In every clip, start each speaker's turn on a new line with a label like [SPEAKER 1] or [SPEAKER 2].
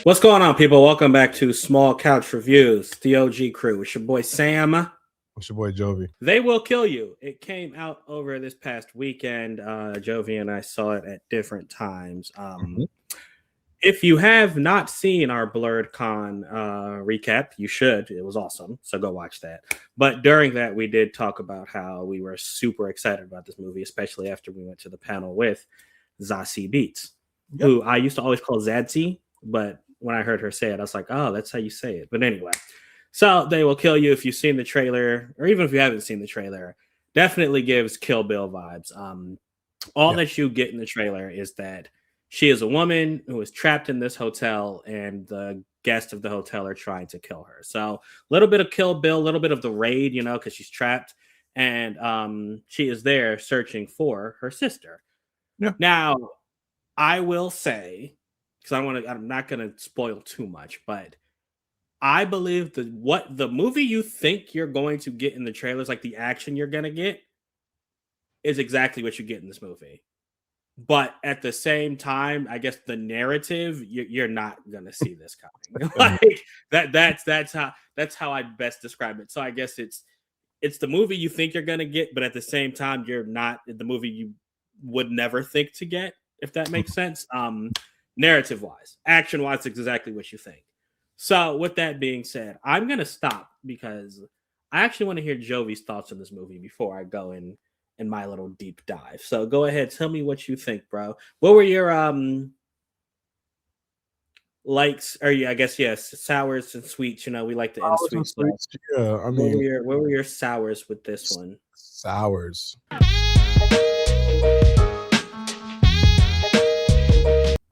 [SPEAKER 1] What's going on, people? Welcome back to Small Couch Reviews, the OG crew. It's your boy Sam.
[SPEAKER 2] It's your boy Jovi.
[SPEAKER 1] They Will Kill You. It came out over this past weekend. Jovi and I saw it at different times. If you have not seen our Blurred Con recap, you should. It was awesome. So go watch that. But during that, we did talk about how we were super excited about this movie, especially after we went to the panel with Zazie Beetz, who I used to always call Zadzi, but when I heard her say it, I was like, oh, that's how you say it. But anyway, so They Will Kill You. If you've seen the trailer, or even if you haven't seen the trailer, definitely gives Kill Bill vibes. All that you get in the trailer is that she is a woman who is trapped in this hotel, and the guests of the hotel are trying to kill her. So a little bit of Kill Bill, a little bit of the raid, because she's trapped, and she is there searching for her sister.
[SPEAKER 2] Yeah.
[SPEAKER 1] Now, I will say, because I'm not gonna spoil too much, but I believe that what the movie you think you're going to get in the trailers, like the action you're gonna get, is exactly what you get in this movie. But at the same time, I guess the narrative, you're not gonna see this coming. Like that's how I best describe it. So I guess it's the movie you think you're gonna get, but at the same time, you're not the movie you would never think to get, if that makes sense. Narrative wise, action wise, it's exactly what you think. So, with that being said, I'm gonna stop because I actually want to hear Jovi's thoughts on this movie before I go in my little deep dive. So, go ahead, tell me what you think, bro. What were your likes? Or I guess yes, sours and sweets. We like to end sweet stuff.
[SPEAKER 2] Yeah, I mean,
[SPEAKER 1] what were your sours with this one?
[SPEAKER 2] Sours.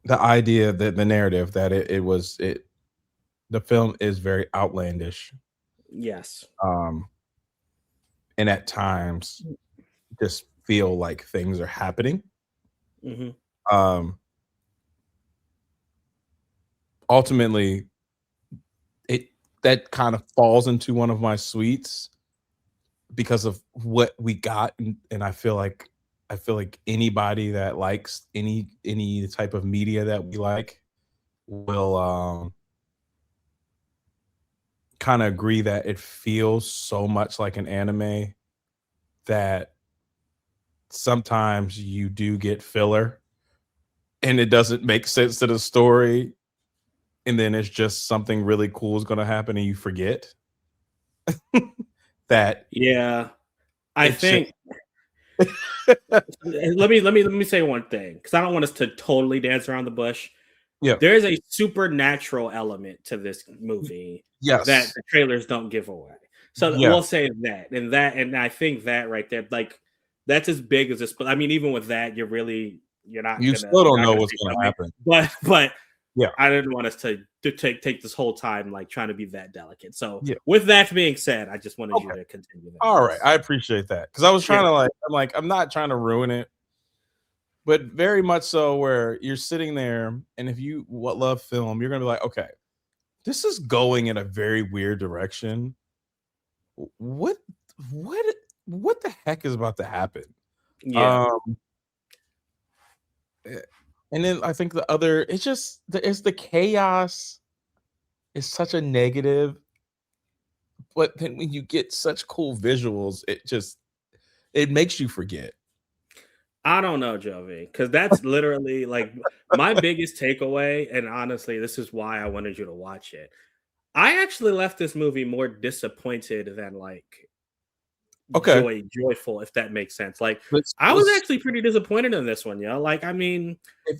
[SPEAKER 2] The idea that the narrative that the film is very outlandish.
[SPEAKER 1] Yes.
[SPEAKER 2] And at times just feel like things are happening. Ultimately, that kind of falls into one of my sweets because of what we got, and I feel like anybody that likes any type of media that we like will kind of agree that it feels so much like an anime that sometimes you do get filler and it doesn't make sense to the story, and then it's just something really cool is going to happen and you forget that.
[SPEAKER 1] Yeah, I think let me say one thing, because I don't want us to totally dance around the bush.
[SPEAKER 2] Yeah,
[SPEAKER 1] there is a supernatural element to this movie that the trailers don't give away. So we'll say that, and I think that right there, like that's as big as this. But I mean, even with that, you're not.
[SPEAKER 2] You still don't know what's going to happen.
[SPEAKER 1] But
[SPEAKER 2] yeah,
[SPEAKER 1] I didn't want us to take this whole time like trying to be that delicate. So with that being said, I just wanted you to continue that.
[SPEAKER 2] All right, I appreciate that, because I was trying to I'm not trying to ruin it, but very much so where you're sitting there, and if you love film, you're gonna be like, okay, this is going in a very weird direction. What the heck is about to happen?
[SPEAKER 1] Yeah.
[SPEAKER 2] And then I think it's the chaos is such a negative, but then when you get such cool visuals, it makes you forget.
[SPEAKER 1] I don't know, Jovi, because that's literally like my biggest takeaway. And honestly, this is why I wanted you to watch it. I actually left this movie more disappointed than like joyful, if that makes sense. Like I was actually pretty disappointed in this one, yo. Like, I mean,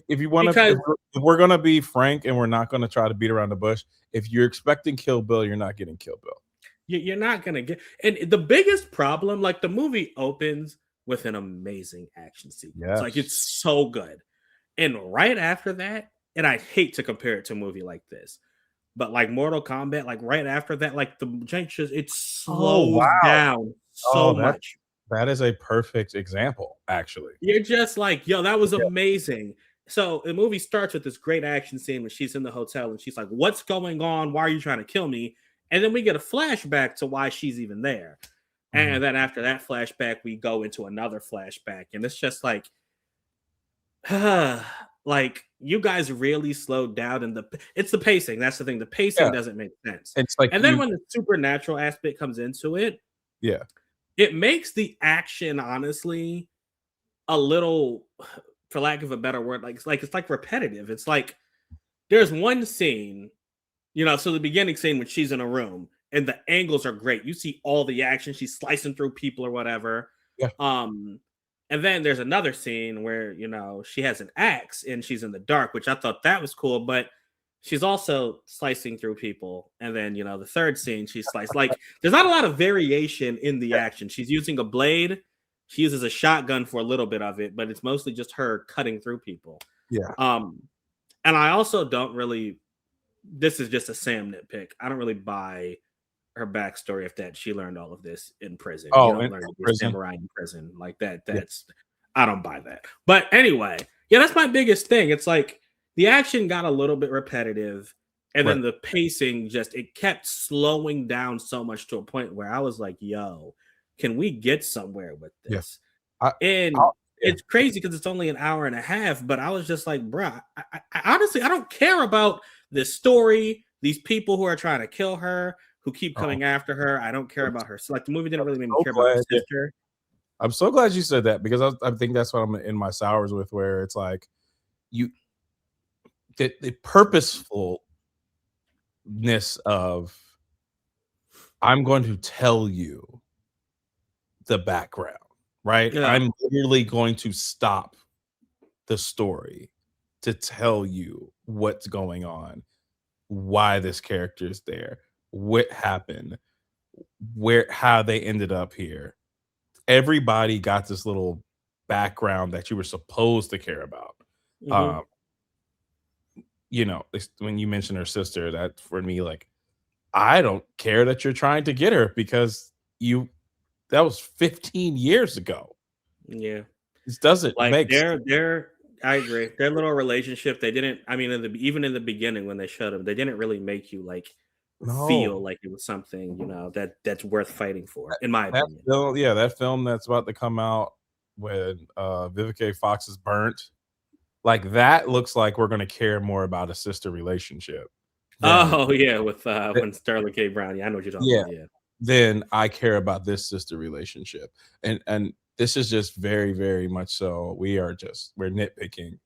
[SPEAKER 2] if you want to, if we're gonna be frank and we're not gonna try to beat around the bush, if you're expecting Kill Bill, you're not getting Kill Bill.
[SPEAKER 1] You're not gonna get. And the biggest problem, like the movie opens with an amazing action sequence. Like it's so good. And right after that, and I hate to compare it to a movie like this, but like Mortal Kombat, like right after that, like the it slows down so much.
[SPEAKER 2] That is a perfect example, actually.
[SPEAKER 1] You're just like, yo, that was amazing. So the movie starts with this great action scene when she's in the hotel and she's like, what's going on? Why are you trying to kill me? And then we get a flashback to why she's even there. And then after that flashback, we go into another flashback. And it's just like, like you guys really slowed down, and it's the pacing. That's the thing. The pacing
[SPEAKER 2] Yeah,
[SPEAKER 1] doesn't make sense.
[SPEAKER 2] it's like
[SPEAKER 1] And then when the supernatural aspect comes into it,
[SPEAKER 2] yeah,
[SPEAKER 1] it makes the action honestly a little, for lack of a better word, like it's like repetitive. It's like there's one scene, so the beginning scene when she's in a room and the angles are great. You see all the action, she's slicing through people or whatever.
[SPEAKER 2] yeah,
[SPEAKER 1] Um, and then there's another scene where she has an axe and she's in the dark, which I thought that was cool, but she's also slicing through people. And then the third scene, she's sliced. Like there's not a lot of variation in the action. She's using a blade. She uses a shotgun for a little bit of it, but it's mostly just her cutting through people.
[SPEAKER 2] yeah.
[SPEAKER 1] And I also don't really. This is just a Sam nitpick. I don't really buy her backstory of that she learned all of this in prison. You
[SPEAKER 2] Oh,
[SPEAKER 1] don't
[SPEAKER 2] in
[SPEAKER 1] learn to be a
[SPEAKER 2] prison.
[SPEAKER 1] samurai in prison like that. I don't buy that. But anyway, yeah, that's my biggest thing. It's like the action got a little bit repetitive, and then the pacing it kept slowing down so much to a point where I was like, "Yo, can we get somewhere with this?" And it's crazy because it's only an hour and a half, but I was just like, bruh, I honestly, I don't care about this story, these people who are trying to kill her, who keep coming after her. I don't care about her. So, like, the movie didn't really make me care about her sister.
[SPEAKER 2] I'm so glad you said that because I think that's what I'm in my sours with, where it's like the purposefulness of I'm going to tell you the background. Right?
[SPEAKER 1] Yeah.
[SPEAKER 2] I'm literally going to stop the story to tell you what's going on, why this character is there, what happened, how they ended up here. Everybody got this little background that you were supposed to care about.
[SPEAKER 1] Mm-hmm.
[SPEAKER 2] When you mentioned her sister, that for me, like, I don't care that you're trying to get her because that was 15 years ago.
[SPEAKER 1] Yeah.
[SPEAKER 2] This doesn't make sense.
[SPEAKER 1] I agree. Their little relationship, they didn't, I mean, even in the beginning when they showed them, they didn't really make you feel like it was something, that's worth fighting for, in my opinion.
[SPEAKER 2] That film that's about to come out when Vivica Fox is burnt, like that looks like we're gonna care more about a sister relationship.
[SPEAKER 1] With when Sterling K. Brown. Yeah, I know what you're talking about. Yeah.
[SPEAKER 2] Then I care about this sister relationship. And this is just very, very much so. We're nitpicking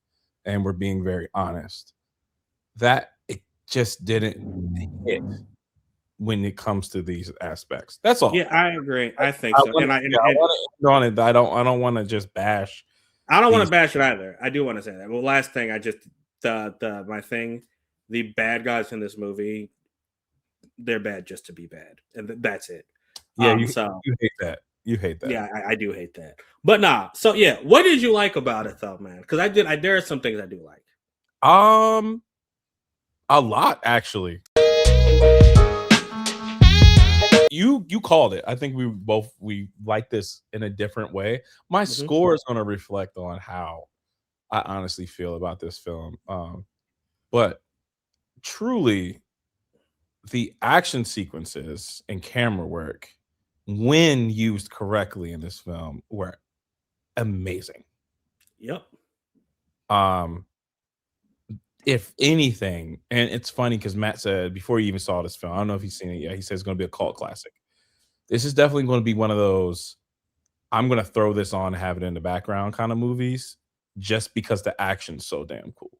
[SPEAKER 2] and we're being very honest. That it just didn't hit when it comes to these aspects. That's all.
[SPEAKER 1] Yeah, I agree. I think so.
[SPEAKER 2] I want to end on it. I don't want to just bash.
[SPEAKER 1] I don't want to bash it either. I do want to say that. Well, last thing, my thing, the bad guys in this movie, they're bad just to be bad, and that's it.
[SPEAKER 2] Yeah, you hate that. You hate that.
[SPEAKER 1] Yeah, I do hate that. But nah. So yeah, what did you like about it though, man? Because there are some things I do like.
[SPEAKER 2] A lot actually. You called it. I think we like this in a different way. My score is going to reflect on how I honestly feel about this film. But truly, the action sequences and camera work, when used correctly in this film, were amazing.
[SPEAKER 1] Yep.
[SPEAKER 2] If anything, and it's funny because Matt said before he even saw this film, I don't know if he's seen it yet, he says it's going to be a cult classic. This is definitely going to be one of those, I'm going to throw this on and have it in the background kind of movies, just because the action's so damn cool.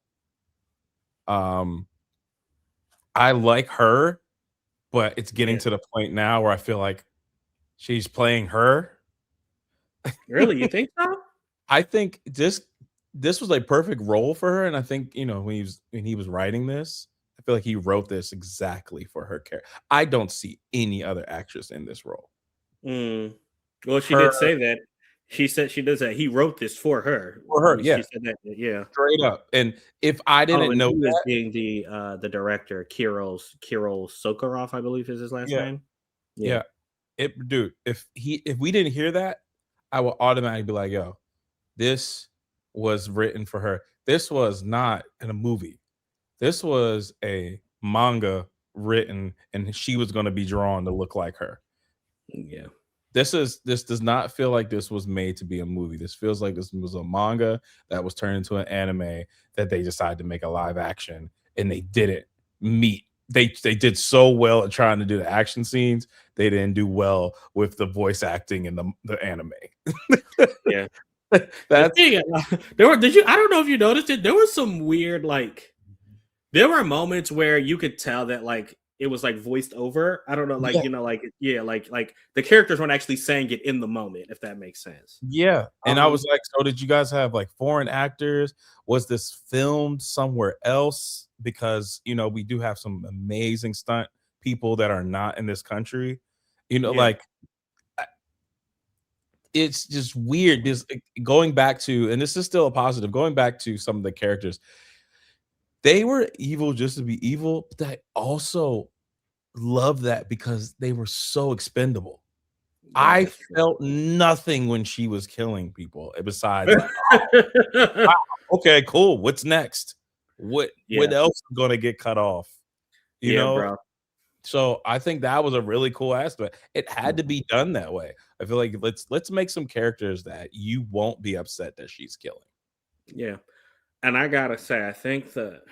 [SPEAKER 2] I like her, but it's getting to the point now where I feel like she's playing her.
[SPEAKER 1] Really? You think so?
[SPEAKER 2] I think this was a perfect role for her, and I think when he was writing this, I feel like he wrote this exactly for her character. I don't see any other actress in this role.
[SPEAKER 1] Well, she did say that. She said she does that. He wrote this for her.
[SPEAKER 2] Yeah.
[SPEAKER 1] She said that. Yeah.
[SPEAKER 2] Straight up. And if I didn't know that,
[SPEAKER 1] being the director, Kirill Sokolov, I believe is his last name.
[SPEAKER 2] Yeah. Dude, if we didn't hear that, I will automatically be like, yo, this was written for her. This was not in a movie. This was a manga written, and she was going to be drawn to look like her.
[SPEAKER 1] Yeah.
[SPEAKER 2] This does not feel like this was made to be a movie. This feels like this was a manga that was turned into an anime that they decided to make a live action, and they didn't meet. They did so well at trying to do the action scenes. They didn't do well with the voice acting in the anime.
[SPEAKER 1] Yeah.
[SPEAKER 2] That's
[SPEAKER 1] There were did you I don't know if you noticed it. There was some weird like there were moments where you could tell that like it was like voiced over. I don't know, like
[SPEAKER 2] yeah,
[SPEAKER 1] like the characters weren't actually saying it in the moment, if that makes sense.
[SPEAKER 2] yeah. And I was
[SPEAKER 1] Um,
[SPEAKER 2] like, so did you guys have like foreign actors? Was this filmed somewhere else? Because we do have some amazing stunt people that are not in this country.
[SPEAKER 1] yeah,
[SPEAKER 2] Like it's just weird. This going back to, and this is still a positive, going back to some of the characters, they were evil just to be evil, but I also love that because they were so expendable.
[SPEAKER 1] yeah,
[SPEAKER 2] I
[SPEAKER 1] that's true.
[SPEAKER 2] felt nothing when she was killing people besides like, wow, okay, cool. What's next? What
[SPEAKER 1] Yeah,
[SPEAKER 2] else is gonna get cut off? You
[SPEAKER 1] yeah,
[SPEAKER 2] know?
[SPEAKER 1] bro.
[SPEAKER 2] So I think that was a really cool aspect. It had to
[SPEAKER 1] Mhm.
[SPEAKER 2] be done that way. I feel like let's make some characters that you won't be upset that she's killing.
[SPEAKER 1] Yeah, and I gotta say, I think that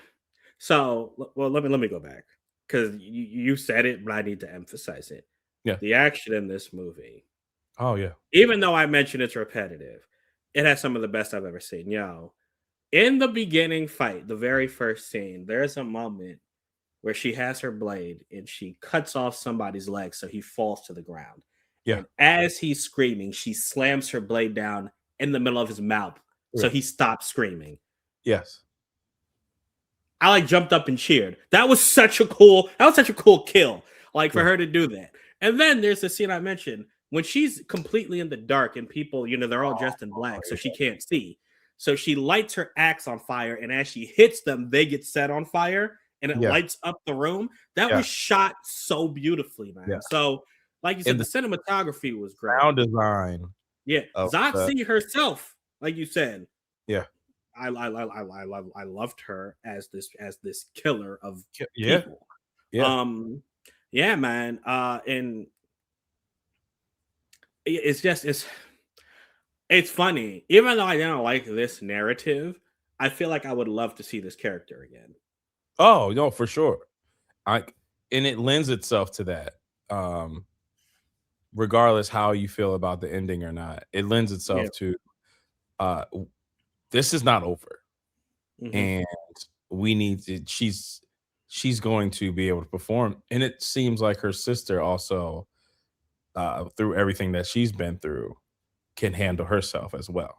[SPEAKER 1] well, let me go back because you said it, but I need to emphasize it.
[SPEAKER 2] Yeah.
[SPEAKER 1] The action in this movie,
[SPEAKER 2] Oh yeah.
[SPEAKER 1] even though I mentioned it's repetitive, it has some of the best I've ever seen. Yo, in the beginning fight, the very first scene, there's a moment where she has her blade and she cuts off somebody's leg so he falls to the ground.
[SPEAKER 2] Yeah.
[SPEAKER 1] And as he's screaming, she slams her blade down in the middle of his mouth so
[SPEAKER 2] Yeah.
[SPEAKER 1] he stops screaming.
[SPEAKER 2] Yes.
[SPEAKER 1] I like jumped up and cheered. That was such a cool kill. Like for
[SPEAKER 2] Yeah.
[SPEAKER 1] her to do that. And then there's the scene I mentioned when she's completely in the dark and people, they're all dressed in
[SPEAKER 2] Oh,
[SPEAKER 1] black, so she can't see. So she lights her axe on fire, and as she hits them, they get set on fire and it
[SPEAKER 2] yeah.
[SPEAKER 1] lights up the room. That
[SPEAKER 2] Yeah.
[SPEAKER 1] was shot so beautifully,
[SPEAKER 2] Yeah.
[SPEAKER 1] man. So, like you said,
[SPEAKER 2] And
[SPEAKER 1] the
[SPEAKER 2] the
[SPEAKER 1] cinematography was great.
[SPEAKER 2] sound design
[SPEAKER 1] Yeah,
[SPEAKER 2] of the
[SPEAKER 1] Zotzi herself, like you said,
[SPEAKER 2] yeah.
[SPEAKER 1] I loved her as this killer of
[SPEAKER 2] Yeah.
[SPEAKER 1] people.
[SPEAKER 2] Yeah.
[SPEAKER 1] Um, yeah, man. And it's just it's funny. Even though I don't like this narrative, I feel like I would love to see this character again.
[SPEAKER 2] Oh, no, for sure. I and it lends itself to that. Um, Regardless how you feel about the ending or not, it lends
[SPEAKER 1] Yeah.
[SPEAKER 2] itself to uh this is not over.
[SPEAKER 1] Hmm.
[SPEAKER 2] And we need to she's going to be able to perform. And it seems like her sister also through everything that she's been through can handle herself as well.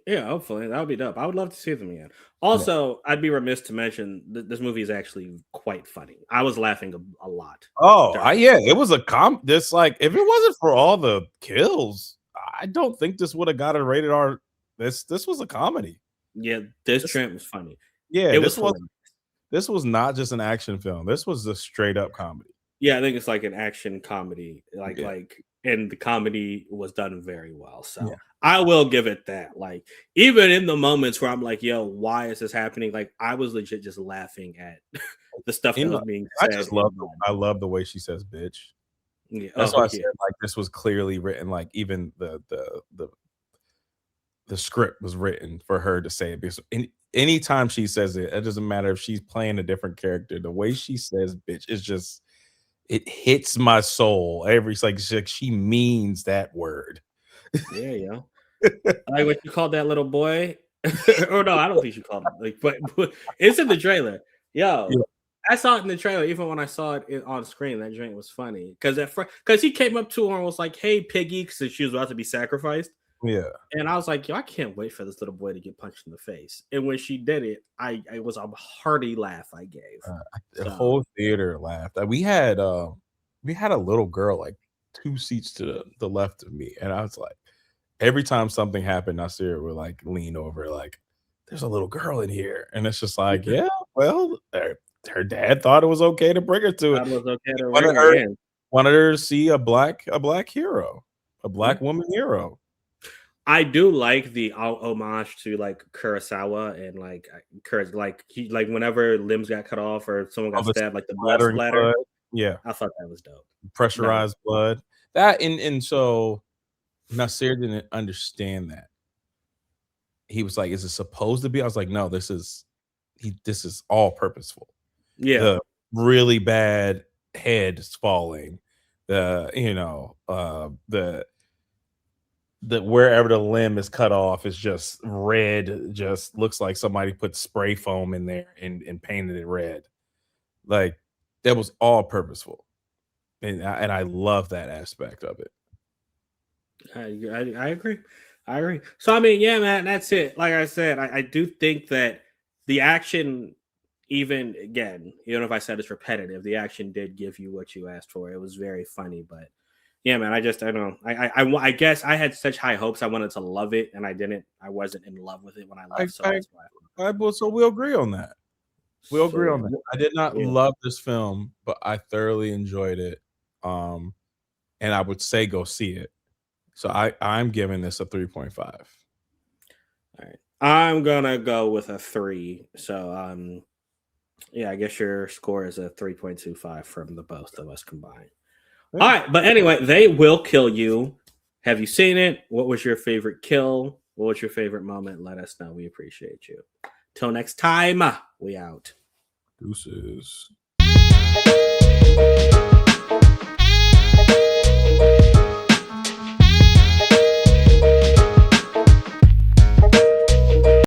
[SPEAKER 1] Yeah, hopefully that would be dope. I would love to see them again.
[SPEAKER 2] Yeah.
[SPEAKER 1] Also, I'd be remiss to mention this movie is actually quite funny. I was laughing a lot
[SPEAKER 2] Oh,
[SPEAKER 1] during.
[SPEAKER 2] yeah, it was a this like if it wasn't for all the kills, I don't think this would have got a rated R. This was a comedy.
[SPEAKER 1] Yeah, this
[SPEAKER 2] This,
[SPEAKER 1] Trent was funny.
[SPEAKER 2] yeah,
[SPEAKER 1] It was hilarious.
[SPEAKER 2] this was not just an action film. This was a straight up comedy.
[SPEAKER 1] Yeah, I think it's like an action comedy,
[SPEAKER 2] Yeah.
[SPEAKER 1] and the comedy was done very well.
[SPEAKER 2] Yeah.
[SPEAKER 1] So I will give it that. Like, even in the moments where I'm like, "Yo, why is this happening?" Like, I was legit just laughing at the stuff
[SPEAKER 2] You
[SPEAKER 1] that
[SPEAKER 2] know,
[SPEAKER 1] was being
[SPEAKER 2] I
[SPEAKER 1] said
[SPEAKER 2] just
[SPEAKER 1] and
[SPEAKER 2] love
[SPEAKER 1] done.
[SPEAKER 2] I love the way she says bitch.
[SPEAKER 1] Yeah.
[SPEAKER 2] That's
[SPEAKER 1] Oh
[SPEAKER 2] why I
[SPEAKER 1] yeah.
[SPEAKER 2] said like this was clearly written, like even the script was written for her to say it because anytime she says it, it doesn't matter if she's playing a different character. The way she says bitch is just it hits my soul every like she means that word.
[SPEAKER 1] Yeah, yeah. Like what you called that little boy? Or no, I don't think you called him. Like, but it's in the trailer.
[SPEAKER 2] Yeah,
[SPEAKER 1] Yo, I saw it in the trailer. Even when I saw it on screen, that drink was funny because because he came up to her and was like, "Hey, piggy," because she was about to be sacrificed.
[SPEAKER 2] yeah.
[SPEAKER 1] And I was like, "Yo, I can't wait for this little boy to get punched in the face." And when she did it, I was a hearty laugh I gave.
[SPEAKER 2] Uh, the
[SPEAKER 1] So
[SPEAKER 2] whole theater laughed. We had a little girl like 2 seats to the left of me, and I was like, every time something happened, I see her would like lean over, like, "There's a little girl in here," and it's just like, yeah, well, her dad thought it was okay to bring her to it.
[SPEAKER 1] that was okay
[SPEAKER 2] He
[SPEAKER 1] to bring her in.
[SPEAKER 2] wanted her to see a black hero, a
[SPEAKER 1] Yeah.
[SPEAKER 2] black woman hero.
[SPEAKER 1] I do like the homage to like Kurosawa and like he like whenever limbs got cut off or someone
[SPEAKER 2] All
[SPEAKER 1] got
[SPEAKER 2] the
[SPEAKER 1] stabbed, like the blood
[SPEAKER 2] splattering
[SPEAKER 1] splatter.
[SPEAKER 2] blood. Yeah,
[SPEAKER 1] I thought that was dope. That was
[SPEAKER 2] pressurized blood. That and so Nasir didn't understand that. He was like, "Is it supposed to be?" I was like, "No, this is all purposeful."
[SPEAKER 1] Yeah.
[SPEAKER 2] The really bad heads falling, the the wherever the limb is cut off is just red, just looks like somebody put spray foam in there and painted it red. Like that was all purposeful. And I love that aspect of it.
[SPEAKER 1] I agree. I agree. So I mean, yeah, man, that's it. Like I said, I do think that the action, even if I said it's repetitive, the action did give you what you asked for. It was very funny, but yeah, man, I don't know. I guess I had such high hopes. I wanted to love it, and I didn't. I wasn't in love with it when I left. So that's why.
[SPEAKER 2] So we'll agree on that. We'll agree on that. I did not
[SPEAKER 1] Yeah.
[SPEAKER 2] love this film, but I thoroughly enjoyed it. And I would say go see it. So I'm giving this a 3.5.
[SPEAKER 1] All right. I'm gonna go with a 3. So yeah, I guess your score is a 3.25 from the both of us combined. Yeah. All right, but anyway, They Will Kill You. Have you seen it? What was your favorite kill? What was your favorite moment? Let us know. We appreciate you. Till next time, we out.
[SPEAKER 2] Deuces.